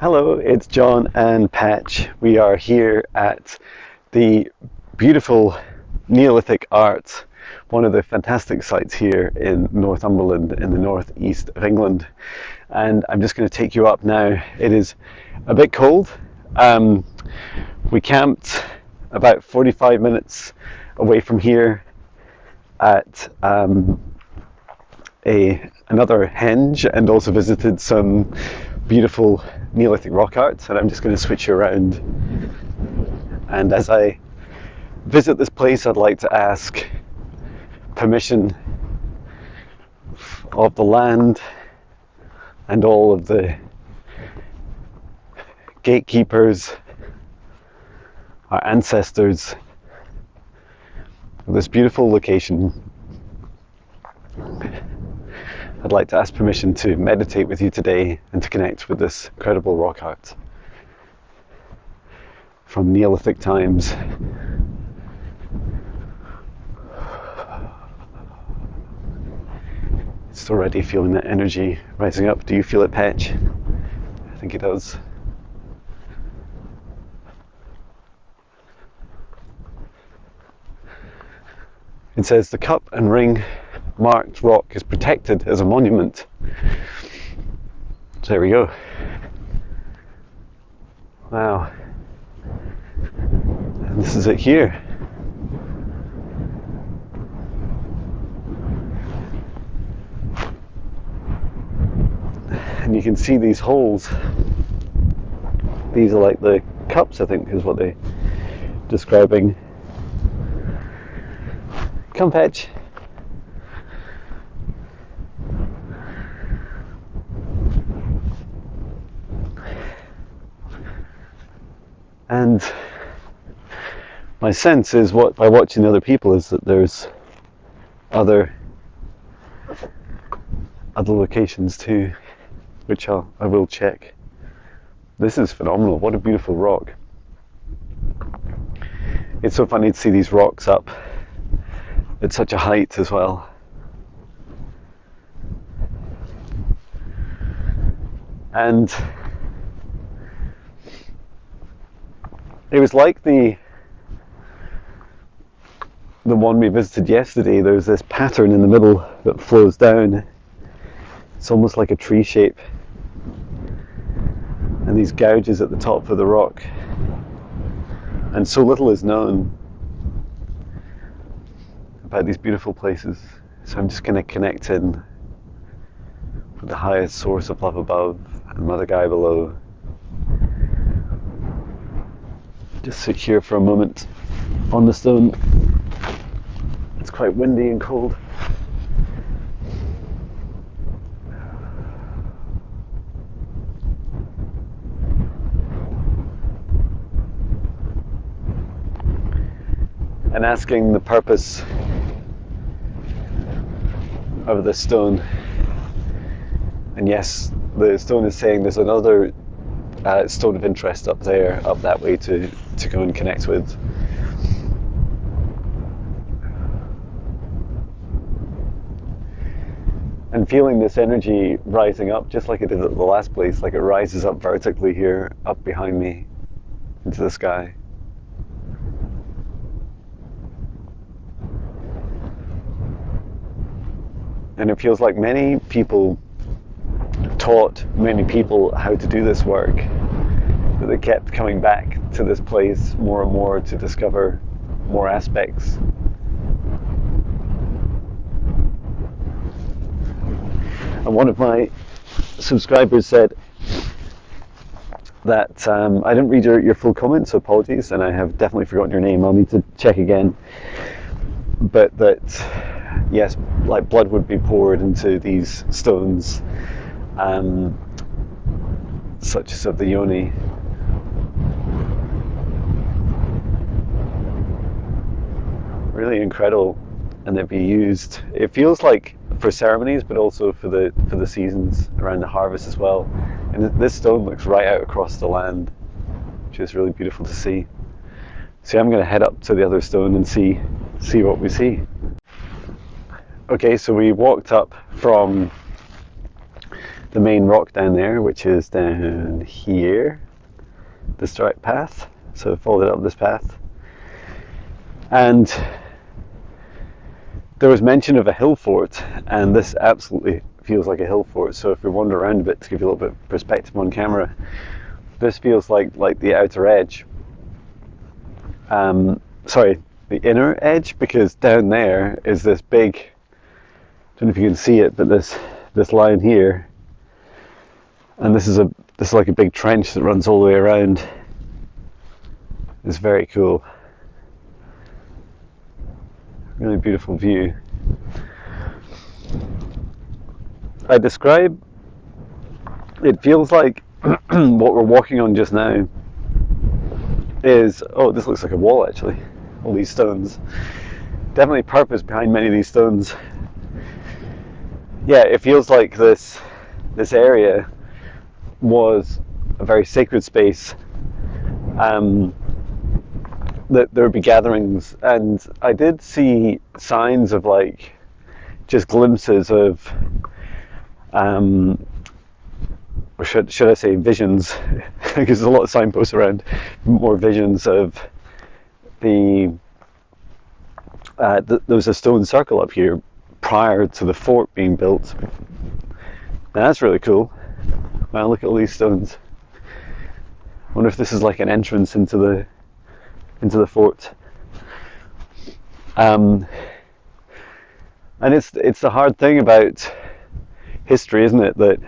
Hello, it's John and Patch. We are here at the beautiful Neolithic art, one of the fantastic sites here in Northumberland in the northeast of England. And I'm just going to take you up now. It is a bit cold. We camped about 45 minutes away from here at another henge, and also visited some beautiful Neolithic rock art. And I'm just going to switch you around, and as I visit this place I'd like to ask permission of the land and all of the gatekeepers, our ancestors, of this beautiful location. I'd like to ask permission to meditate with you today and to connect with this incredible rock art from Neolithic times. It's already feeling that energy rising up. Do you feel it, Patch? I think it does. It says the cup and ring marked rock is protected as a monument. So there we go. Wow. And this is it here. And you can see these holes. These are like the cups, I think, is what they're describing. Come, Patch. And my sense is, by watching other people, is that there's other locations too, which I will check. This is phenomenal. What a beautiful rock. It's so funny to see these rocks up at such a height as well. And it was like the one we visited yesterday. There's this pattern in the middle that flows down. It's almost like a tree shape. And these gouges at the top of the rock. And so little is known about these beautiful places. So I'm just going to connect in with the highest source of love above and Mother Gaia below. Just sit here for a moment on the stone. It's quite windy and cold. And asking the purpose of the stone. And yes, the stone is saying there's another stone of interest up there, up that way to go and connect with. And feeling this energy rising up, just like it did at the last place, like it rises up vertically here, up behind me, into the sky. And it feels like many people taught many people how to do this work, that they kept coming back to this place more and more to discover more aspects. And one of my subscribers said that I didn't read your full comment, so apologies, and I have definitely forgotten your name. I'll need to check again. But that yes, like blood would be poured into these stones, such as of the yoni. Really incredible, and they'd be used. It feels like for ceremonies, but also for the seasons around the harvest as well. And this stone looks right out across the land, which is really beautiful to see. So I'm going to head up to the other stone and see what we see. Okay, so we walked up from the main rock down there, which is down here, this direct path. So I followed up this path, and there was mention of a hill fort, and this absolutely feels like a hill fort. So if we wander around a bit to give you a little bit of perspective on camera, this feels like the outer edge. Sorry, the inner edge, because down there is this big, I don't know if you can see it, but this line here, and this is like a big trench that runs all the way around. It's very cool. Really beautiful view. I describe, it feels like what we're walking on just now is, oh, this looks like a wall actually, all these stones. Definitely purpose behind many of these stones. Yeah, it feels like this area was a very sacred space. That there would be gatherings, and I did see signs of like just glimpses of or should I say visions, because there's a lot of signposts around, more visions of there was a stone circle up here prior to the fort being built. Now that's really cool. Wow, look at all these stones. I wonder if this is like an entrance into the fort. And it's the hard thing about history, isn't it, that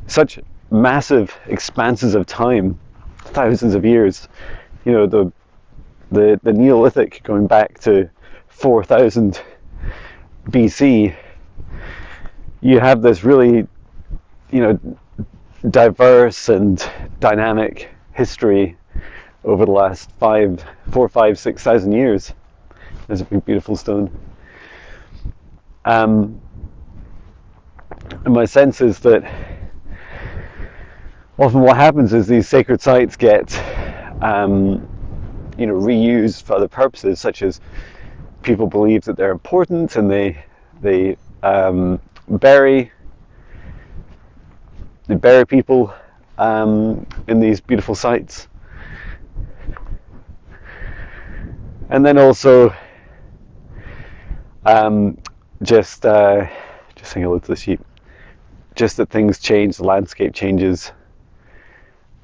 such massive expanses of time, thousands of years, you know, the Neolithic going back to 4000 BC, you have this really, you know, diverse and dynamic history over the last 4, 5, 6,000 years. There's a big beautiful stone. And my sense is that often what happens is these sacred sites get you know, reused for other purposes, such as people believe that they're important, and they bury people in these beautiful sites. And then also just saying hello to the sheep, just that things change, the landscape changes,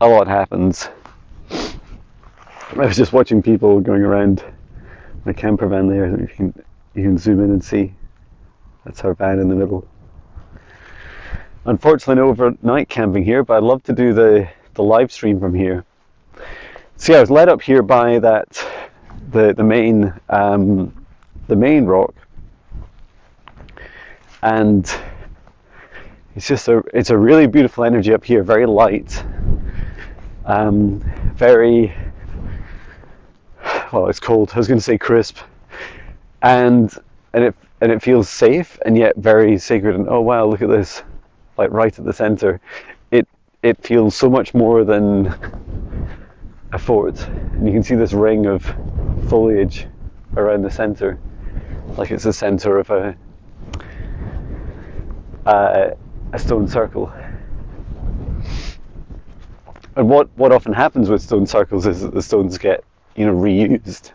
a lot happens. I was just watching people going around my camper van there. You can zoom in and see. That's our van in the middle. Unfortunately, no overnight camping here, but I'd love to do the live stream from here. See, I was led up here by the main rock, and it's a really beautiful energy up here. Very light, very, well, it's cold. I was going to say crisp, and it feels safe and yet very sacred. And oh wow, look at this! Like right at the center, it feels so much more than a fort. And you can see this ring of foliage around the center, like it's the center of a stone circle. And what often happens with stone circles is that the stones get, you know, reused.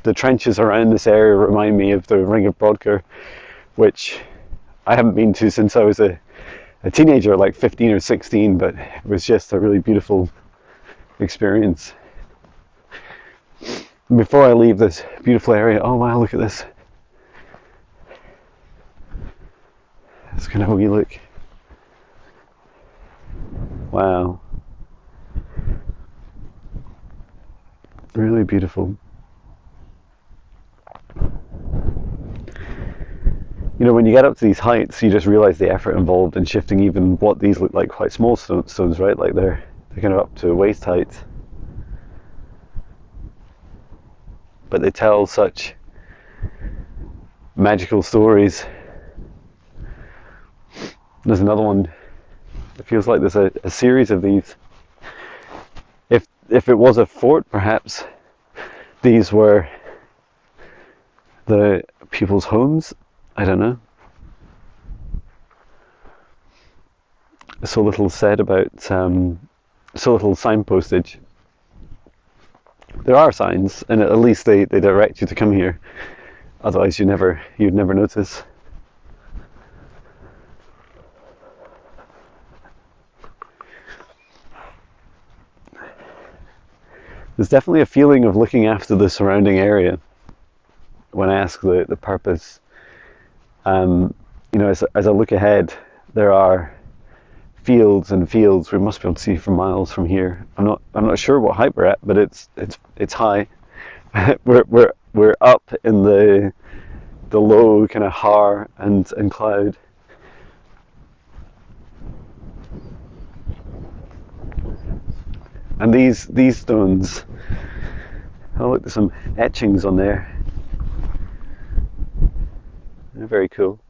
The trenches around this area remind me of the Ring of Brodgar, which I haven't been to since I was a teenager, like 15 or 16, but it was just a really beautiful experience. Before I leave this beautiful area, oh wow, look at this. It's kind of a wee look. Wow. Really beautiful. You know, when you get up to these heights, you just realize the effort involved in shifting even what these look like quite small stones, right? Like they're kind of up to waist height. But they tell such magical stories. There's another one. It feels like there's a series of these. If it was a fort, perhaps these were the people's homes. I don't know. so little said about so little signpostage. There are signs, and at least they direct you to come here. Otherwise, you'd never notice. There's definitely a feeling of looking after the surrounding area when I ask the purpose. You know, as I look ahead, there are fields and fields. We must be able to see for miles from here. I'm not sure what height we're at, but it's high. we're up in the low kind of har and cloud. And these stones, oh look, there's some etchings on there. They're very cool.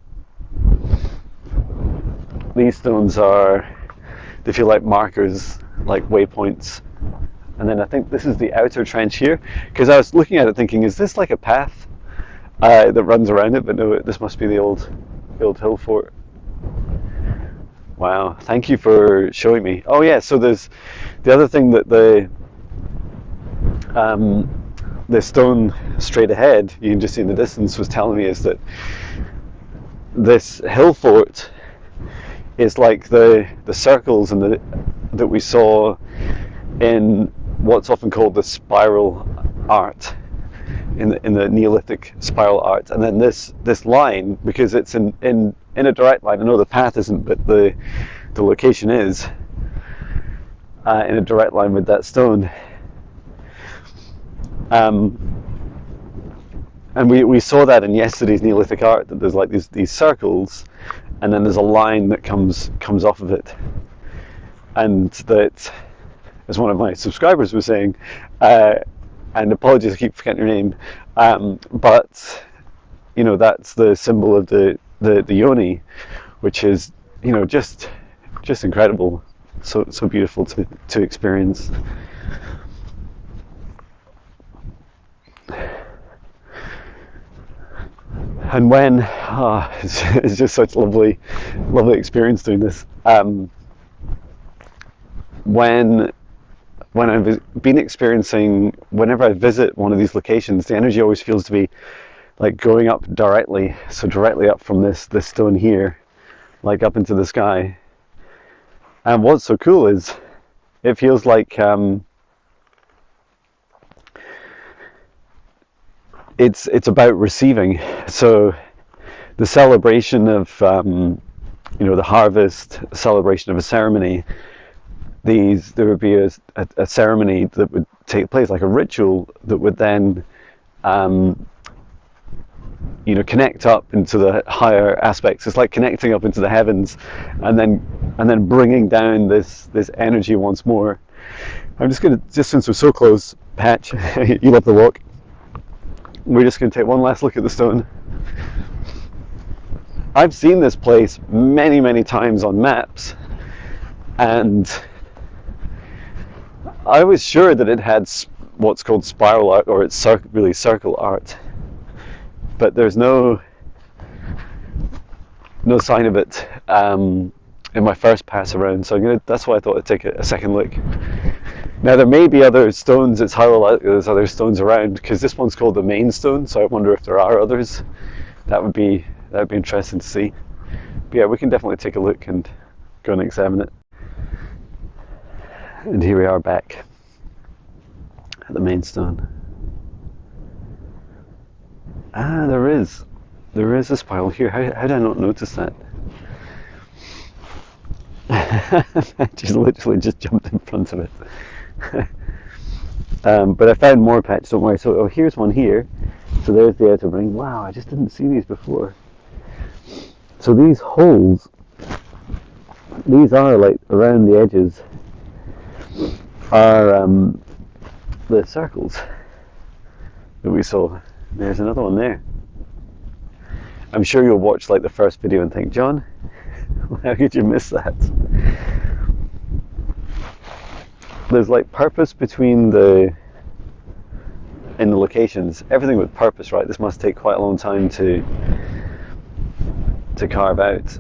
These stones they feel like markers, like waypoints. And then I think this is the outer trench here, because I was looking at it thinking, is this like a path that runs around it? But no, this must be the old hill fort. Wow, thank you for showing me. Oh yeah, so there's the other thing that the stone straight ahead, you can just see in the distance, was telling me is that this hill fort is like the circles that we saw in what's often called the spiral art, in the Neolithic spiral art. And then this line, because it's in a direct line, I know the path isn't, but the location is in a direct line with that stone. And we saw that in yesterday's Neolithic art, that there's like these circles, and then there's a line that comes off of it. And that, as one of my subscribers was saying, and apologies I keep forgetting your name, but you know, that's the symbol of the yoni, which is, you know, just incredible, so beautiful to experience. And when it's just such a lovely experience doing this. When I've been experiencing, whenever I visit one of these locations, the energy always feels to be like going up directly, so directly up from this stone here, like up into the sky. And what's so cool is it feels like it's about receiving. So the celebration of you know, the harvest, celebration of a ceremony, there would be a ceremony that would take place, like a ritual that would then you know, connect up into the higher aspects. It's like connecting up into the heavens, and then bringing down this energy once more. I'm just going to, just since we're so close, Patch, you love the walk, we're just going to take one last look at the stone. I've seen this place many times on maps, and I was sure that it had what's called spiral art, or it's really circle art, but there's no sign of it in my first pass around. So that's why I thought I'd take a second look. Now there may be other stones. It's highly likely there's other stones around, because this one's called the main stone. So I wonder if there are others. That would be interesting to see. But yeah, we can definitely take a look and go and examine it. And here we are back at the main stone. Ah, there is a spiral here. How did I not notice that? I just literally just jumped in front of it. But I found more, Patch, don't worry. So here's one here. So there's the outer ring. Wow, I just didn't see these before. So these holes, these are like around the edges, are the circles that we saw. There's another one there. I'm sure you'll watch like the first video and think, John, how could you miss that? There's like purpose in the locations. Everything with purpose, right? This must take quite a long time to carve out.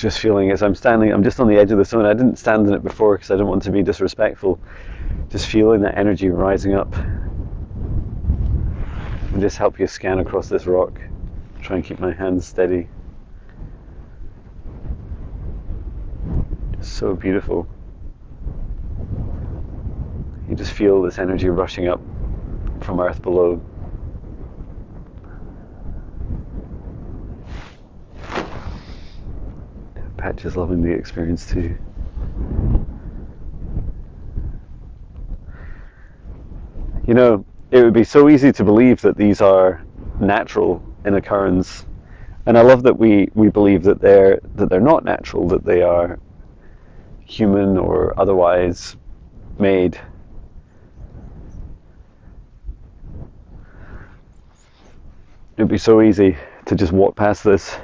just feeling as I'm standing, I'm just on the edge of the stone. I didn't stand in it before because I didn't want to be disrespectful. Just feeling that energy rising up. And just help you scan across this rock. Try and keep my hands steady. Just so beautiful. You just feel this energy rushing up from earth below. Patch is loving the experience too. You know, it would be so easy to believe that these are natural in occurrence, and I love that we believe that they're not natural, that they are human or otherwise made. It would be so easy to just walk past this.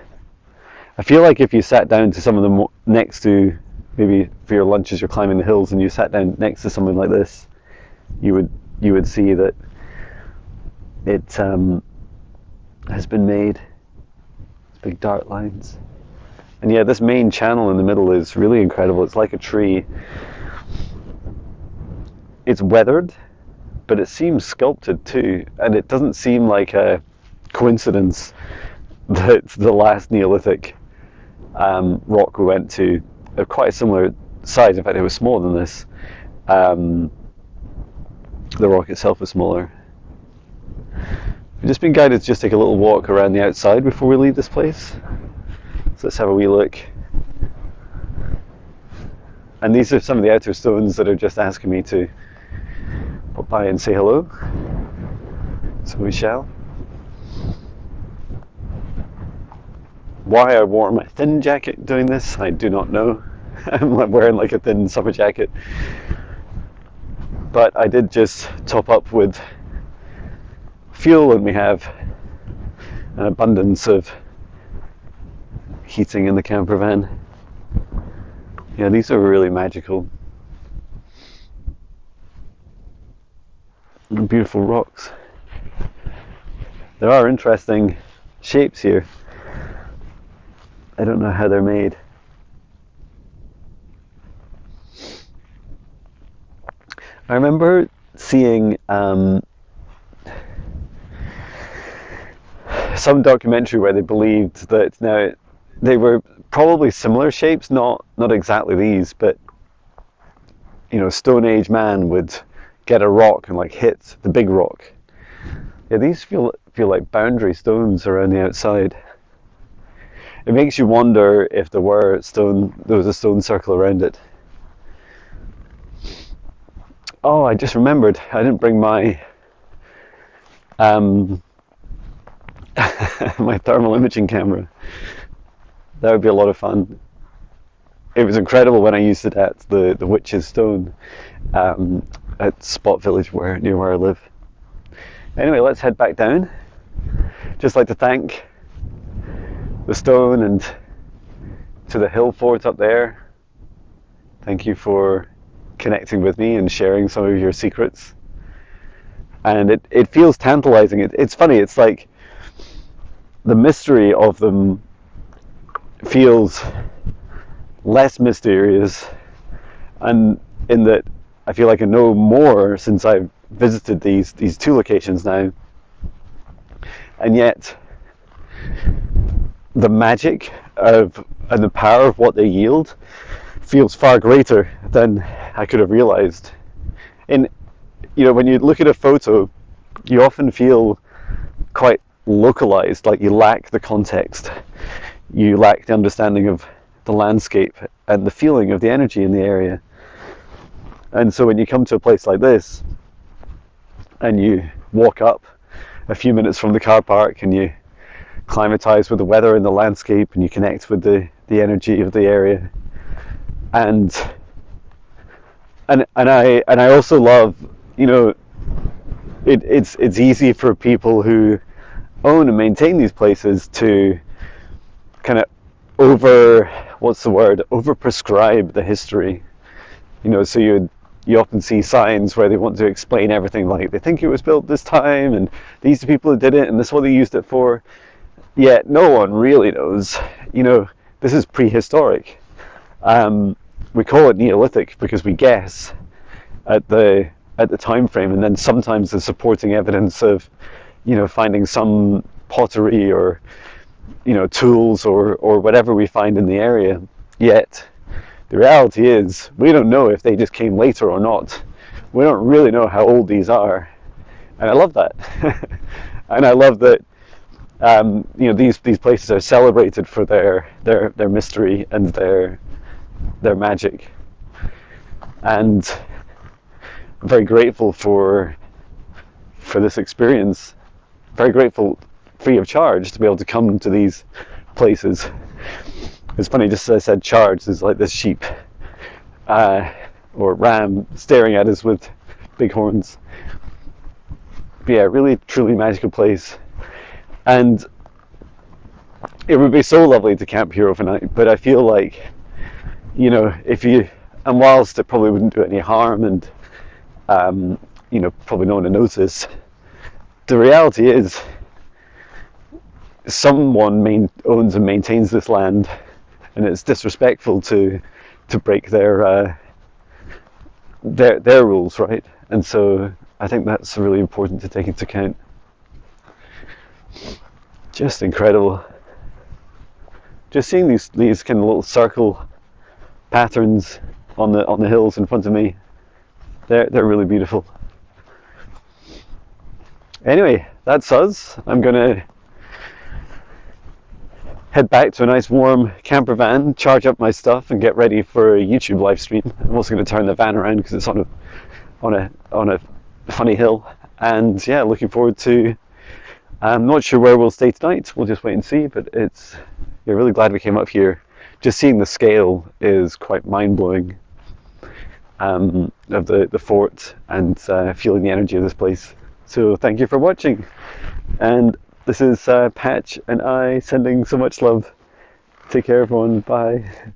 I feel like if you sat down to some of them next to, maybe for your lunch as you're climbing the hills, and you sat down next to something like this, you would see that it has been made. Big dark lines. And yeah, this main channel in the middle is really incredible. It's like a tree. It's weathered, but it seems sculpted too, and it doesn't seem like a coincidence that the last Neolithic rock we went to, quite a similar size. In fact, it was smaller than this. The rock itself was smaller. We've just been guided to just take a little walk around the outside before we leave this place. So let's have a wee look. And these are some of the outer stones that are just asking me to pop by and say hello. So we shall. Why I wore my thin jacket doing this, I do not know. I'm wearing like a thin summer jacket. But I did just top up with fuel, and we have an abundance of heating in the camper van. Yeah, these are really magical. And beautiful rocks. There are interesting shapes here. I don't know how they're made. I remember seeing some documentary where they believed that, now they were probably similar shapes, not exactly these, but you know, Stone Age man would get a rock and like hit the big rock. Yeah, these feel like boundary stones around the outside. It makes you wonder if there was a stone circle around it. Oh, I just remembered, I didn't bring my my thermal imaging camera. That would be a lot of fun. It was incredible when I used it at the Witch's Stone at Spot Village, near where I live. Anyway, let's head back down. Just like to thank the stone and to the hill forts up there. Thank you for connecting with me and sharing some of your secrets. And it feels tantalizing. It's funny, it's like the mystery of them feels less mysterious, and in that I feel like I know more since I've visited these two locations now, and yet the magic of and the power of what they yield feels far greater than I could have realized. And you know, when you look at a photo, you often feel quite localized, like you lack the context, you lack the understanding of the landscape and the feeling of the energy in the area. And so when you come to a place like this and you walk up a few minutes from the car park and you climatize with the weather and the landscape and you connect with the energy of the area, and I also love, you know, it's easy for people who own and maintain these places to kind of over prescribe the history. You know, so you often see signs where they want to explain everything, like they think it was built this time and these are the people who did it and this is what they used it for. Yet no one really knows. You know, this is prehistoric. We call it Neolithic because we guess at the time frame, and then sometimes the supporting evidence of, finding some pottery or, tools or whatever we find in the area. Yet the reality is we don't know if they just came later or not. We don't really know how old these are, and I love that. And I love that these places are celebrated for their mystery and their magic. And I'm very grateful for this experience. Very grateful, free of charge, to be able to come to these places. It's funny, just as I said charge, there's like this sheep or ram staring at us with big horns. But yeah, really truly magical place. And it would be so lovely to camp here overnight, but I feel like, and whilst it probably wouldn't do any harm, and probably no one to notice, the reality is someone owns and maintains this land, and it's disrespectful to break their rules, right? And so I think that's really important to take into account. Just incredible. Just seeing these kind of little circle patterns on the hills in front of me, they're really beautiful. Anyway, that's us. I'm gonna head back to a nice warm camper van, charge up my stuff, and get ready for a YouTube live stream. I'm also going to turn the van around because it's on a funny hill. And yeah, looking forward to. I'm not sure where we'll stay tonight. We'll just wait and see. But really glad we came up here. Just seeing the scale is quite mind-blowing of the fort, and feeling the energy of this place. So thank you for watching. And this is Patch and I sending so much love. Take care, everyone. Bye.